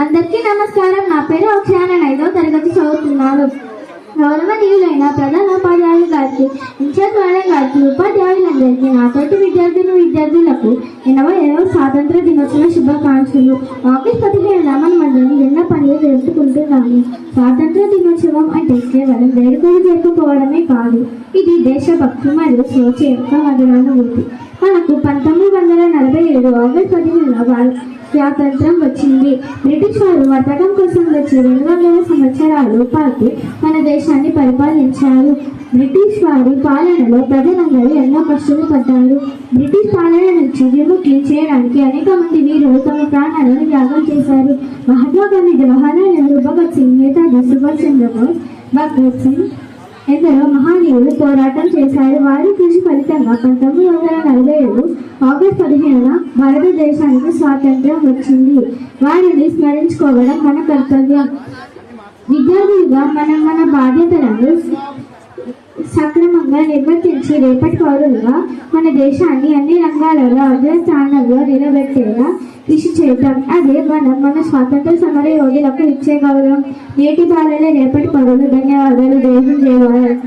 అందరికీ నమస్కారం. నా పేరు అక్షయ. నేను 5వ తరగతి చదువుతున్నాను. గౌరవనీయులైన ప్రధానోపాధ్యాయులు గారికి, ఇన్ఛార్జ్ మేడం గారికి, ఉపాధ్యాయులందరికీ, నాతోటి విద్యార్థులకు 80వ స్వాతంత్ర దినోత్సవ శుభాకాంక్షలు. ఆగస్టు 15న మనం ఎన్నో పనులు జరుపుకుంటున్నాము. స్వాతంత్ర దినోత్సవం అంటే కేవలం వేడుకలు జరుపుకోవడమే కాదు, ఇది దేశభక్తి మరియు స్వేచ్ఛ యొక్క మధురానుభూతి. మనకు 1947 ఆగస్టు 15న స్వాతంత్రం వచ్చింది. బ్రిటిష్ వారు వర్తకం కోసం వచ్చి 200 సంవత్సరాల పాటు మన దేశాన్ని పరిపాలించారు. బ్రిటిష్ వారి పాలనలో ప్రజలందరూ ఎన్నో కష్టాలు పడ్డారు. బ్రిటిష్ పాలన నుంచి విముక్తి చేయడానికి అనేక మంది వీరులు తమ ప్రాణాలను త్యాగం చేశారు. మహాత్మా గాంధీ, జవహర్లాల్ నెహ్రూ, భగత్ సింగ్, నేతాజీ సుభాష్ చంద్రబోస్, భగత్ సింగ్ ఎందరో మహనీయులు పోరాటం చేశారు. వారి కృషి ఫలితంగా 1947 ఆగస్టు 15న భారతదేశానికి స్వాతంత్ర్యం వచ్చింది. వారిని స్మరించుకోవడం మన కర్తవ్యం. విద్యార్థులుగా మనం మన బాధ్యతలను సక్రమంగా నిర్వర్తించి రేపటి పౌరులుగా మన దేశాన్ని అన్ని రంగాలలో అగ్రస్థానంలో నిలబెట్టేలా కృషి చేద్దాం. అదే మన స్వాతంత్ర సమర యోధులకు ఇచ్చే గౌరవం. నేటి బాలలే రేపటి పౌరులు. ధన్యవాదాలు. జై హింద్, జై భారత్.